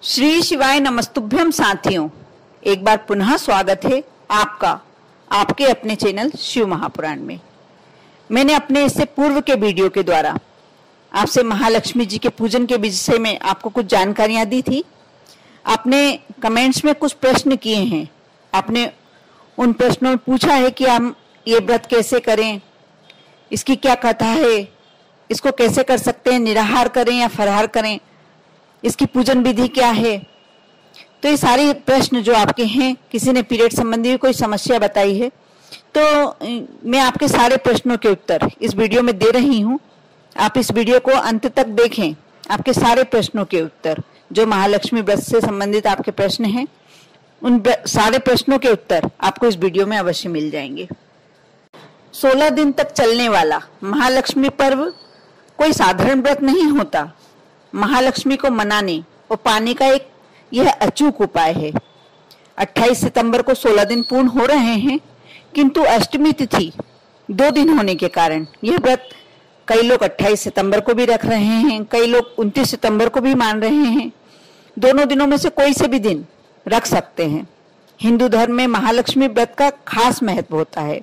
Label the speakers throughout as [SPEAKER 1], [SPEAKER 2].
[SPEAKER 1] श्री शिवाय नमस्तुभ्यम साथियों, एक बार पुनः स्वागत है आपका आपके अपने चैनल शिव महापुराण में। मैंने अपने इससे पूर्व के वीडियो के द्वारा आपसे महालक्ष्मी जी के पूजन के विषय में आपको कुछ जानकारियां दी थी। आपने कमेंट्स में कुछ प्रश्न किए हैं। आपने उन प्रश्नों में पूछा है कि हम ये व्रत कैसे करें, इसकी क्या कथा है, इसको कैसे कर सकते हैं, निराहार करें या फलाहार करें, इसकी पूजन विधि क्या है। तो ये सारे प्रश्न जो आपके हैं, किसी ने पीरियड संबंधी कोई समस्या बताई है, तो मैं आपके सारे प्रश्नों के उत्तर इस वीडियो में दे रही हूँ। आप इस वीडियो को अंत तक देखें। आपके सारे प्रश्नों के उत्तर, जो महालक्ष्मी व्रत से संबंधित आपके प्रश्न हैं, उन सारे प्रश्नों के उत्तर आपको इस वीडियो में अवश्य मिल जाएंगे। 16 दिन तक चलने वाला महालक्ष्मी पर्व कोई साधारण व्रत नहीं होता। महालक्ष्मी को मनाने और पाने का एक यह अचूक उपाय है। 28 सितंबर को 16 दिन पूर्ण हो रहे हैं, किंतु अष्टमी तिथि 2 दिन होने के कारण यह व्रत कई लोग 28 सितंबर को भी रख रहे हैं, कई लोग 29 सितंबर को भी मान रहे हैं। दोनों दिनों में से कोई से भी दिन रख सकते हैं। हिंदू धर्म में महालक्ष्मी व्रत का खास महत्व होता है।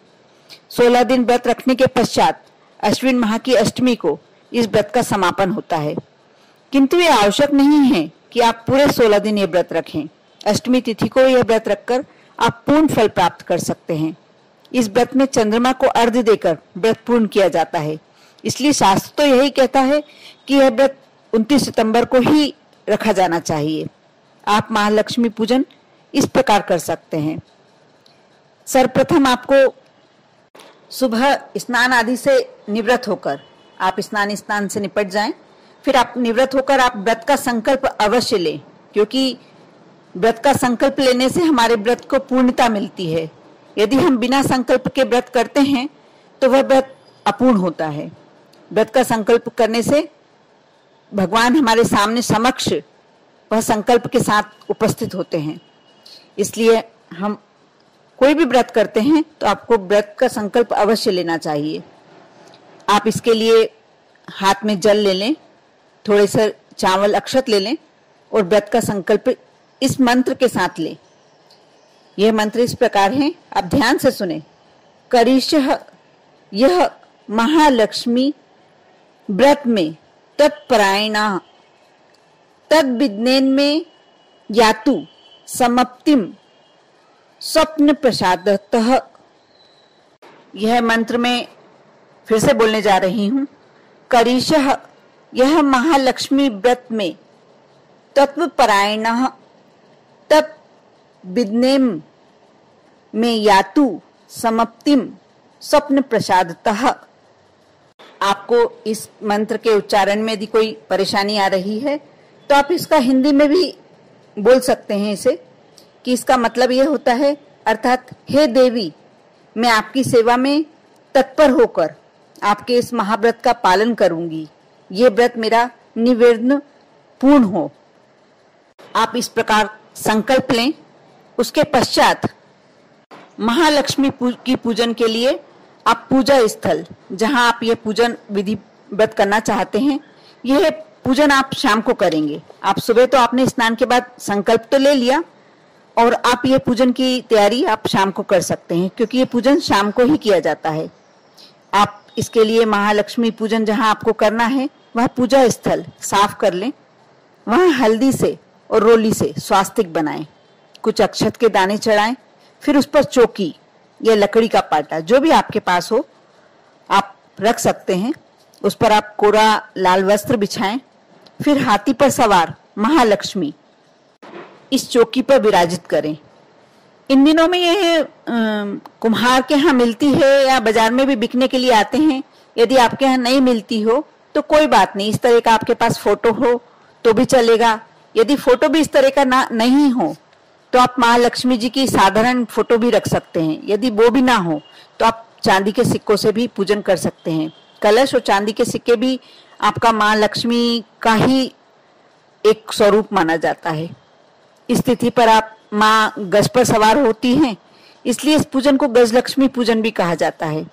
[SPEAKER 1] 16 दिन व्रत रखने के पश्चात अश्विन माह की अष्टमी को इस व्रत का समापन होता है, किंतु ये आवश्यक नहीं है कि आप पूरे 16 दिन ये व्रत रखें। अष्टमी तिथि को यह व्रत रखकर आप पूर्ण फल प्राप्त कर सकते हैं। इस व्रत में चंद्रमा को अर्घ्य देकर व्रत पूर्ण किया जाता है। इसलिए शास्त्र तो यही कहता है कि यह व्रत 29 सितंबर को ही रखा जाना चाहिए। आप महालक्ष्मी पूजन इस प्रकार कर सकते हैं। सर्वप्रथम आपको सुबह स्नान आदि से निवृत्त होकर आप स्नान से निपट जाएं। फिर आप निवृत्त होकर आप व्रत का संकल्प अवश्य लें, क्योंकि व्रत का संकल्प लेने से हमारे व्रत को पूर्णता मिलती है। यदि हम बिना संकल्प के व्रत करते हैं तो वह व्रत अपूर्ण होता है। व्रत का संकल्प करने से भगवान हमारे सामने समक्ष वह संकल्प के साथ उपस्थित होते हैं। इसलिए हम कोई भी व्रत करते हैं तो आपको व्रत का संकल्प अवश्य लेना चाहिए। आप इसके लिए हाथ में जल ले लें, थोड़े से चावल अक्षत ले लें और व्रत का संकल्प इस मंत्र के साथ लें। यह मंत्र इस प्रकार है, आप ध्यान से सुने। करिष्यः यह महालक्ष्मी व्रत में तत्परायणा तद विज्ञान में यातु समाप्तिम स्वप्न प्रसादतः। यह मंत्र में फिर से बोलने जा रही हूं। करिष्यः यह महालक्ष्मी व्रत में तत्वपरायणः तत् विज्ञान में यातु समाप्तिम स्वप्न प्रसादतः। आपको इस मंत्र के उच्चारण में यदि कोई परेशानी आ रही है तो आप इसका हिंदी में भी बोल सकते हैं इसे, कि इसका मतलब यह होता है, अर्थात हे देवी, मैं आपकी सेवा में तत्पर होकर आपके इस महाव्रत का पालन करूंगी। ये व्रत मेरा निवेदन पूर्ण हो। आप इस प्रकार संकल्प लें। उसके पश्चात महालक्ष्मी की पूजन के लिए आप पूजा स्थल, जहां आप ये पूजन विधि व्रत करना चाहते हैं, यह पूजन आप शाम को करेंगे। आप सुबह तो आपने स्नान के बाद संकल्प तो ले लिया और आप ये पूजन की तैयारी आप शाम को कर सकते हैं, क्योंकि ये पूजन शाम को ही किया जाता है। आप इसके लिए महालक्ष्मी पूजन जहां आपको करना है वह पूजा स्थल साफ कर लें। वहां हल्दी से और रोली से स्वास्तिक बनाएं, कुछ अक्षत के दाने चढ़ाएं, फिर उस पर चौकी या लकड़ी का पाटा जो भी आपके पास हो आप रख सकते हैं। उस पर आप कोरा लाल वस्त्र बिछाएं। फिर हाथी पर सवार महालक्ष्मी इस चौकी पर विराजित करें। इन दिनों में यह कुम्हार के यहाँ मिलती है या बाजार में भी बिकने के लिए आते हैं। यदि आपके यहाँ नहीं मिलती हो तो कोई बात नहीं, इस तरह का आपके पास फोटो हो तो भी चलेगा। यदि फोटो भी इस तरह का नहीं हो तो आप महालक्ष्मी जी की साधारण फोटो भी रख सकते हैं। यदि वो भी ना हो तो आप चांदी के सिक्कों से भी पूजन कर सकते हैं। कलश और चांदी के सिक्के भी आपका महालक्ष्मी का ही एक स्वरूप माना जाता है। इस तिथि पर आप माँ गज पर सवार होती हैं, इसलिए इस पूजन को गजलक्ष्मी पूजन भी कहा जाता है।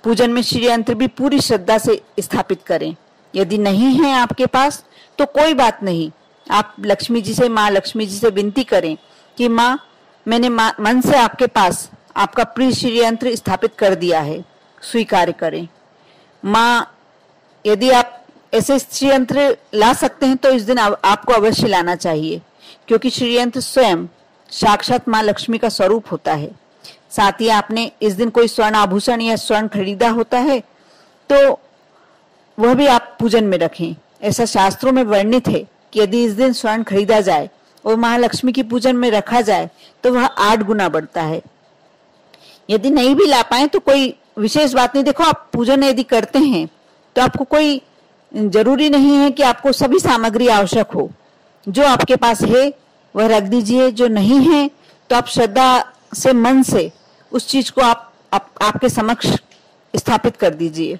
[SPEAKER 1] पूजन में श्री यंत्र भी पूरी श्रद्धा से स्थापित करें। यदि नहीं है आपके पास तो कोई बात नहीं, आप लक्ष्मी जी से, माँ लक्ष्मी जी से विनती करें कि माँ, मैंने मन से आपके पास आपका प्रिय श्री यंत्र स्थापित कर दिया है, स्वीकार करें। माँ, यदि आप ऐसे श्री यंत्र ला सकते हैं तो इस दिन आपको अवश्य लाना चाहिए, क्योंकि श्री यंत्र स्वयं साक्षात माँ लक्ष्मी का स्वरूप होता है। साथ ही आपने इस दिन कोई स्वर्ण आभूषण या स्वर्ण खरीदा होता है तो वह भी आप पूजन में रखें। ऐसा शास्त्रों में वर्णित है कि यदि इस दिन स्वर्ण खरीदा जाए और महालक्ष्मी की पूजन में रखा जाए तो वह 8 गुना बढ़ता है। यदि नहीं भी ला पाए तो कोई विशेष बात नहीं। देखो, आप पूजन यदि करते हैं तो आपको कोई जरूरी नहीं है कि आपको सभी सामग्री आवश्यक हो। जो आपके पास है वह रख दीजिए, जो नहीं है तो आप श्रद्धा से, मन से उस चीज को आपके समक्ष स्थापित कर दीजिए।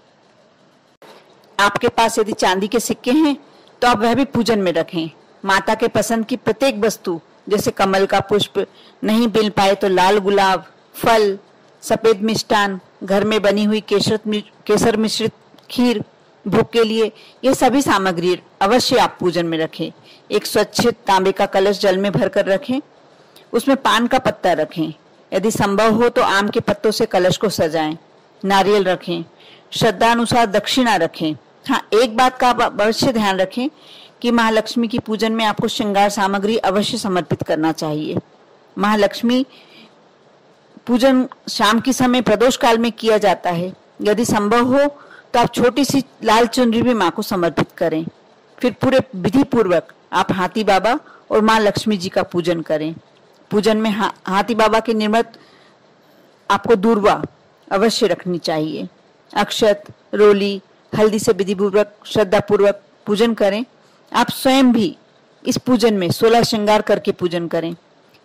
[SPEAKER 1] आपके पास यदि चांदी के सिक्के हैं तो आप वह भी पूजन में रखें। माता के पसंद की प्रत्येक वस्तु, जैसे कमल का पुष्प, नहीं मिल पाए तो लाल गुलाब, फल, सफेद मिष्टान, घर में बनी हुई केसर मिश्रित खीर भोग के लिए, ये सभी सामग्री अवश्य आप पूजन में रखें। एक स्वच्छ तांबे का कलश जल में भरकर रखें, उसमें पान का पत्ता रखें। यदि संभव हो तो आम के पत्तों से कलश को सजाएं, नारियल रखें, श्रद्धा अनुसार दक्षिणा रखें। हाँ, एक बात का आप अवश्य ध्यान रखें कि महालक्ष्मी की पूजन में आपको श्रृंगार सामग्री अवश्य समर्पित करना चाहिए। महालक्ष्मी पूजन शाम के समय प्रदोष काल में किया जाता है। यदि संभव हो तो आप छोटी सी लाल चुनरी भी माँ को समर्पित करें। फिर पूरे विधि पूर्वक आप हाथी बाबा और माँ लक्ष्मी जी का पूजन करें। पूजन में हाथी बाबा की निर्मित आपको दूर्वा अवश्य रखनी चाहिए। अक्षत, रोली, हल्दी से विधि पूर्वक, श्रद्धा पूर्वक पूजन करें। आप स्वयं भी इस पूजन में 16 श्रृंगार करके पूजन करें।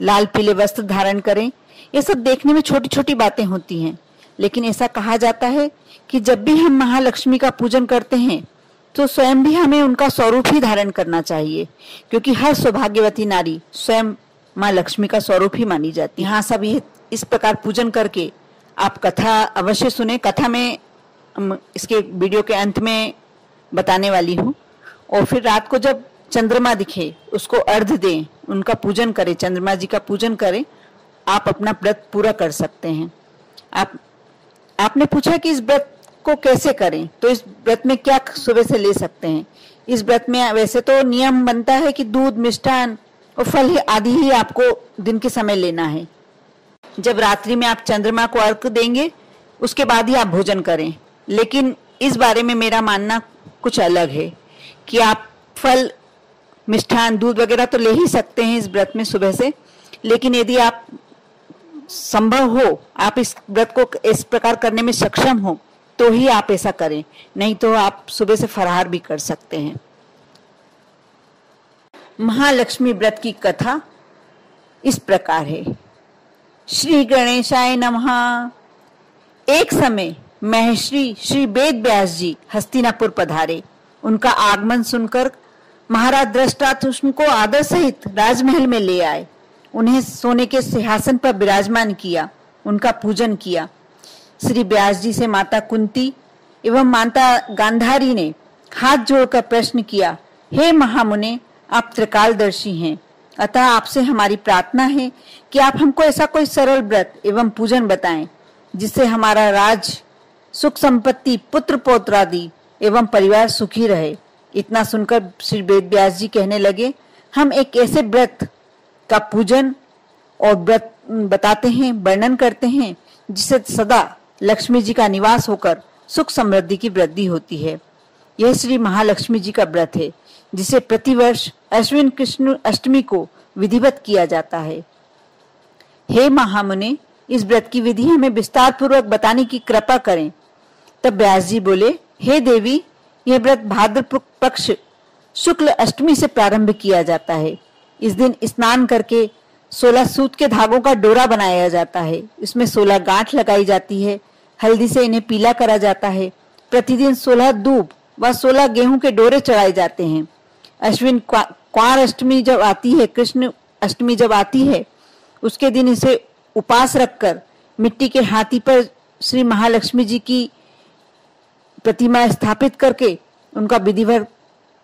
[SPEAKER 1] लाल पीले वस्त्र धारण करें। ये सब देखने में छोटी छोटी बातें होती हैं, लेकिन ऐसा कहा जाता है कि जब भी हम महालक्ष्मी का पूजन करते हैं तो स्वयं भी हमें उनका स्वरूप ही धारण करना चाहिए, क्योंकि हर सौभाग्यवती नारी स्वयं माँ लक्ष्मी का स्वरूप ही मानी जाती है। हाँ, सब इस प्रकार पूजन करके आप कथा अवश्य सुने। कथा में इसके वीडियो के अंत में बताने वाली हूँ। और फिर रात को जब चंद्रमा दिखे उसको अर्घ दें, उनका पूजन करें, चंद्रमा जी का पूजन करें। आप अपना व्रत पूरा कर सकते हैं। आपने पूछा कि इस व्रत को कैसे करें, तो इस व्रत में क्या सुबह से ले सकते हैं। इस व्रत में वैसे तो नियम बनता है कि दूध, मिष्ठान और फल आदि ही आपको दिन के समय लेना है। जब रात्रि में आप चंद्रमा को अर्घ देंगे उसके बाद ही आप भोजन करें। लेकिन इस बारे में मेरा मानना कुछ अलग है कि आप फल, मिष्ठान, दूध वगैरह तो ले ही सकते हैं इस व्रत में सुबह से। लेकिन यदि आप संभव हो, आप इस व्रत को इस प्रकार करने में सक्षम हो तो ही आप ऐसा करें, नहीं तो आप सुबह से फरार भी कर सकते हैं। महालक्ष्मी व्रत की कथा इस प्रकार है। श्री गणेशाय नमः। एक समय महर्षि श्री वेद व्यास जी हस्तिनापुर पधारे। उनका आगमन सुनकर महाराज धृतराष्ट्र को आदर सहित राजमहल में ले आए। उन्हें सोने के सिंहासन पर विराजमान किया, उनका पूजन किया। श्री व्यास जी से माता कुंती एवं माता गांधारी ने हाथ जोड़कर प्रश्न किया, हे महामुने, आप त्रिकालदर्शी हैं, अतः आपसे हमारी प्रार्थना है कि आप हमको ऐसा कोई सरल व्रत एवं पूजन बताएं जिससे हमारा राज, सुख संपत्ति, पुत्र पौत्रादि एवं परिवार सुखी रहे। इतना सुनकर श्री वेद व्यास जी कहने लगे, हम एक ऐसे व्रत का पूजन और व्रत बताते हैं, वर्णन करते हैं जिससे सदा लक्ष्मी जी का निवास होकर सुख समृद्धि की वृद्धि होती है। यह श्री महालक्ष्मी जी का व्रत है जिसे प्रतिवर्ष अश्विन कृष्ण अष्टमी को विधिवत किया जाता है। हे महामुने, इस व्रत की विधि हमें विस्तार पूर्वक बताने की कृपा करें। तब व्यास जी बोले, हे देवी, यह व्रत भाद्र पक्ष शुक्ल अष्टमी से प्रारंभ किया जाता है। इस दिन स्नान करके 16 सूत के धागों का डोरा बनाया जाता है। इसमें 16 गांठ लगाई जाती है। हल्दी से इन्हें पीला करा जाता है। प्रतिदिन 16 दूब व 16 गेहूं के डोरे चढ़ाए जाते हैं। अश्विन क्वार अष्टमी जब आती है, कृष्ण अष्टमी जब आती है, उसके दिन इसे उपास रखकर मिट्टी के हाथी पर श्री महालक्ष्मी जी की प्रतिमा स्थापित करके उनका विधिवत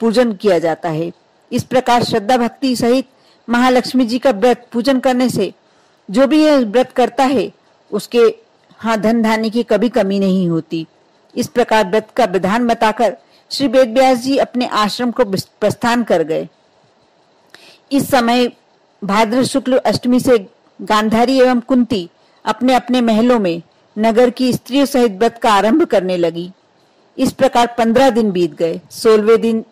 [SPEAKER 1] पूजन किया जाता है। इस प्रकार श्रद्धा भक्ति सहित महालक्ष्मी जी का व्रत पूजन करने से जो भी यह व्रत करता है उसके धन धान्य की कभी कमी नहीं होती। इस प्रकार व्रत का विधान बताकर श्री वेद व्यास जी अपने आश्रम को प्रस्थान कर गए। इस समय भाद्र शुक्ल अष्टमी से गांधारी एवं कुंती अपने अपने महलों में नगर की स्त्रियों सहित व्रत का आरंभ करने लगी। इस प्रकार 15 दिन बीत गए। 16वें दिन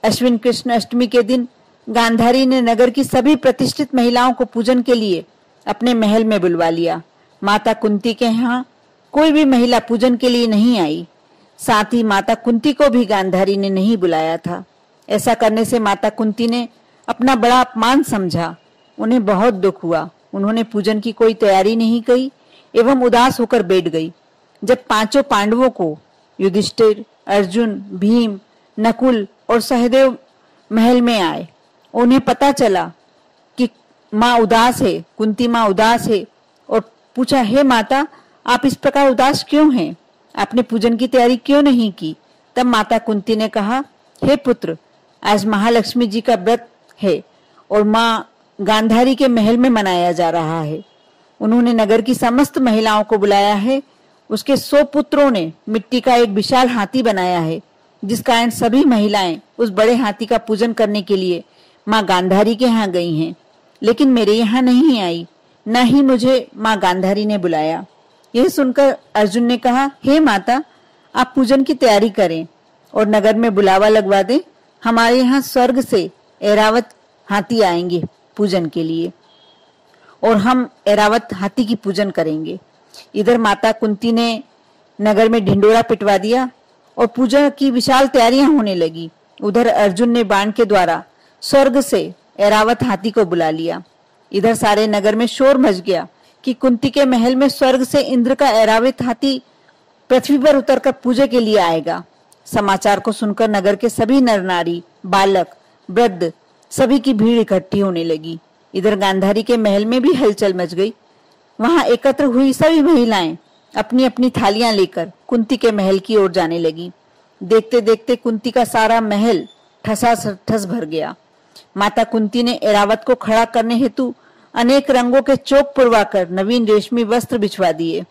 [SPEAKER 1] अश्विन कृष्ण अष्टमी के दिन गांधारी ने नगर की सभी प्रतिष्ठित महिलाओं को पूजन के लिए अपने महल में बुलवा लिया। माता कुंती के यहाँ कोई भी महिला पूजन के लिए नहीं आई। साथ ही माता कुंती को भी गांधारी ने नहीं बुलाया था। ऐसा करने से माता कुंती ने अपना बड़ा अपमान समझा। उन्हें बहुत दुख हुआ। उन्होंने पूजन की कोई तैयारी नहीं की एवं उदास होकर बैठ गई। जब पांचों पांडवों को युधिष्ठिर, अर्जुन, भीम, नकुल और सहदेव महल में आए, उन्हें पता चला कि माँ उदास है, कुंती माँ उदास है, और पूछा, हे माता, आप इस प्रकार उदास क्यों हैं? आपने पूजन की तैयारी क्यों नहीं की? तब माता कुंती ने कहा, हे पुत्र, आज महालक्ष्मी जी का व्रत है और माँ गांधारी के महल में मनाया जा रहा है। उन्होंने नगर की समस्त महिलाओं को बुलाया है। उसके 100 पुत्रों ने मिट्टी का एक विशाल हाथी बनाया है, जिस कारण सभी महिलाएं उस बड़े हाथी का पूजन करने के लिए माँ गांधारी के यहाँ गई हैं, लेकिन मेरे यहाँ नहीं आई, न ही मुझे माँ गांधारी ने बुलाया। यह सुनकर अर्जुन ने कहा, हे माता, आप पूजन की तैयारी करें और नगर में बुलावा लगवा दें। हमारे यहाँ स्वर्ग से ऐरावत हाथी आएंगे पूजन के लिए और हम ऐरावत हाथी की पूजन करेंगे। इधर माता कुंती ने नगर में ढिंडोरा पिटवा दिया और पूजा की विशाल तैयारियां होने लगी। उधर अर्जुन ने बाण के द्वारा स्वर्ग से ऐरावत हाथी को बुला लिया। इधर सारे नगर में शोर मच गया कि कुंती के महल में स्वर्ग से इंद्र का ऐरावत हाथी पृथ्वी पर उतरकर पूजा के लिए आएगा। समाचार को सुनकर नगर के सभी नर नारी, बालक, वृद्ध सभी की भीड़ इकट्ठी होने लगी। इधर गांधारी के महल में भी हलचल मच गई। वहां एकत्र हुई सभी महिलाएं अपनी अपनी थालियां लेकर कुंती के महल की ओर जाने लगी। देखते देखते कुंती का सारा महल ठसाठस भर गया। माता कुंती ने ऐरावत को खड़ा करने हेतु अनेक रंगों के चौक पुरवाकर नवीन रेशमी वस्त्र बिछवा दिए।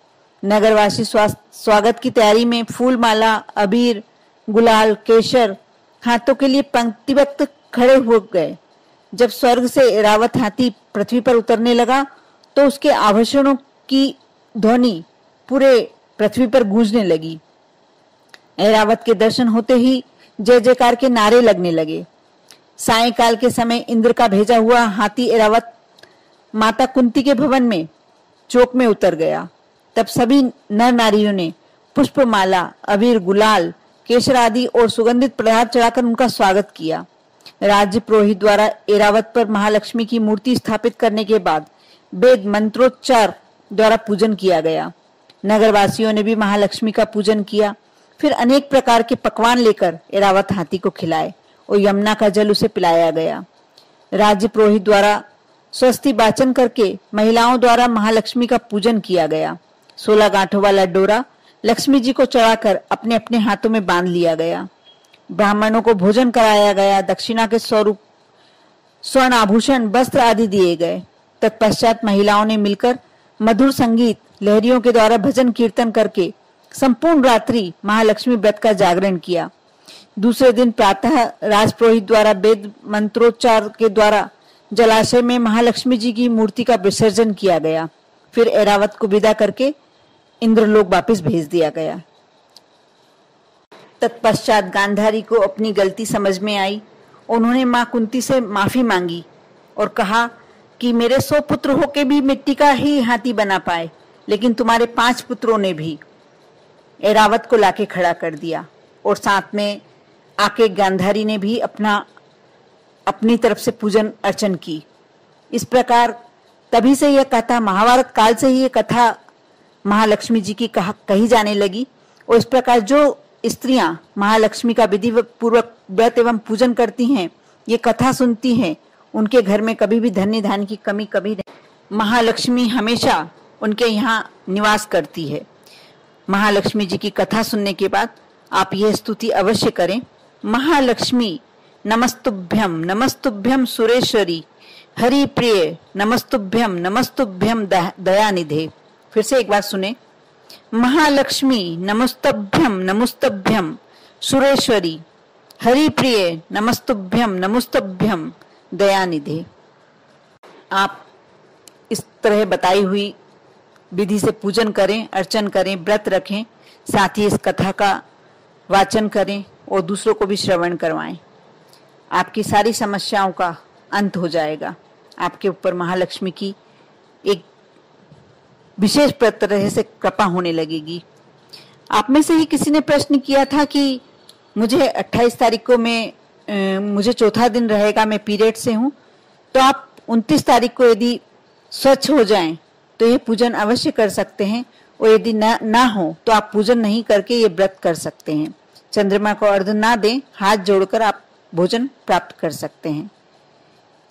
[SPEAKER 1] नगरवासी स्वागत की तैयारी में फूल माला, अबीर, गुलाल, केसर हाथों के लिए पंक्तिबद्ध खड़े हो गए। जब स्वर्ग से ऐरावत हाथी पृथ्वी पर उतरने लगा तो उसके आभूषणों की ध्वनि पूरे पृथ्वी पर गूंजने लगी। ऐरावत के दर्शन होते ही जय जयकार के नारे लगने लगे। सायंकाल के समय इंद्र का भेजा हुआ हाथी ऐरावत माता कुंती के भवन में चौक में उतर गया। तब सभी नर नारियों ने पुष्पमाला, अबीर, गुलाल, केसर आदि और सुगंधित पदार्थ चढ़ाकर उनका स्वागत किया। राज्य पुरोहित द्वारा ऐरावत पर महालक्ष्मी की मूर्ति स्थापित करने के बाद वेद मंत्रोच्चार द्वारा पूजन किया गया। नगरवासियों ने भी महालक्ष्मी का पूजन किया। फिर अनेक प्रकार के पकवान लेकर ऐरावत हाथी को खिलाए और यमुना का जल उसे पिलाया गया। राज्य पुरोहित द्वारा स्वस्ति वाचन करके महिलाओं द्वारा महालक्ष्मी का पूजन किया गया। 16 गांठों वाला डोरा लक्ष्मी जी को चढ़ाकर अपने अपने हाथों में बांध लिया गया। ब्राह्मणों को भोजन कराया गया। दक्षिणा के स्वरूप स्वर्ण आभूषण, वस्त्र आदि दिए गए। तत्पश्चात महिलाओं ने मिलकर मधुर संगीत, लहरियों के द्वारा भजन कीर्तन करके संपूर्ण रात्रि महालक्ष्मी व्रत का जागरण किया। दूसरे दिन प्रातः राजपुरोहित द्वारा वेद मंत्रोच्चार के द्वारा जलाशय में महालक्ष्मी जी की मूर्ति का विसर्जन किया गया। फिर ऐरावत को विदा करके इंद्रलोक वापस भेज दिया गया। तत्पश्चात गांधारी को अपनी गलती समझ में आई। उन्होंने मां कुंती से माफी मांगी और कहा कि मेरे 100 पुत्र होके भी मिट्टी का ही हाथी बना पाए, लेकिन तुम्हारे 5 पुत्रों ने भी ऐरावत को लाके खड़ा कर दिया और साथ में आके गांधारी ने भी अपनी तरफ से पूजन अर्चन की। इस प्रकार तभी से यह कथा, महाभारत काल से ही यह कथा महालक्ष्मी जी की कही जाने लगी। और इस प्रकार जो स्त्रियां महालक्ष्मी का विधि पूर्वक व्रत एवं पूजन करती हैं, ये कथा सुनती हैं, उनके घर में कभी भी धन्य धान्य की कमी कभी नहीं। महालक्ष्मी हमेशा उनके यहाँ निवास करती है। महालक्ष्मी जी की कथा सुनने के बाद आप यह स्तुति अवश्य करें, महालक्ष्मी नमस्तुभ्यम नमस्तुभ्यम सुरेश्वरी, हरि प्रिय नमस्तुभ्यम नमस्तुभ्यम दयानिधे। फिर से एक बार सुने, महालक्ष्मी नमस्तुभ्यम नमस्तुभ्यम सुरेश्वरी, हरि प्रिय नमस्तुभ्यम नमस्तुभ्यम दयानिधे। आप इस तरह बताई हुई विधि से पूजन करें, अर्चन करें, व्रत रखें, साथ ही इस कथा का वाचन करें और दूसरों को भी श्रवण करवाएं। आपकी सारी समस्याओं का अंत हो जाएगा। आपके ऊपर महालक्ष्मी की एक विशेष तरह से कृपा होने लगेगी। आप में से ही किसी ने प्रश्न किया था कि मुझे 28 तारीख को मुझे चौथा दिन रहेगा, मैं पीरियड से हूं, तो आप 29 तारीख को यदि स्वच्छ हो जाएं तो ये पूजन अवश्य कर सकते हैं, और यदि ना हो तो आप पूजन नहीं करके ये व्रत कर सकते हैं। चंद्रमा को अर्घ्य ना दें, हाथ जोड़कर आप भोजन प्राप्त कर सकते हैं।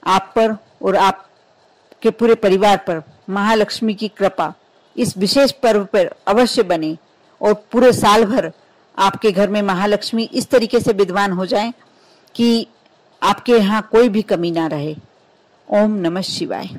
[SPEAKER 1] आप पर और आपके पूरे परिवार पर महालक्ष्मी की कृपा इस विशेष पर्व पर अवश्य बने और पूरे साल भर आपके घर में महालक्ष्मी इस तरीके से विद्यमान हो जाए कि आपके यहाँ कोई भी कमी ना रहे। ओम नमः शिवाय।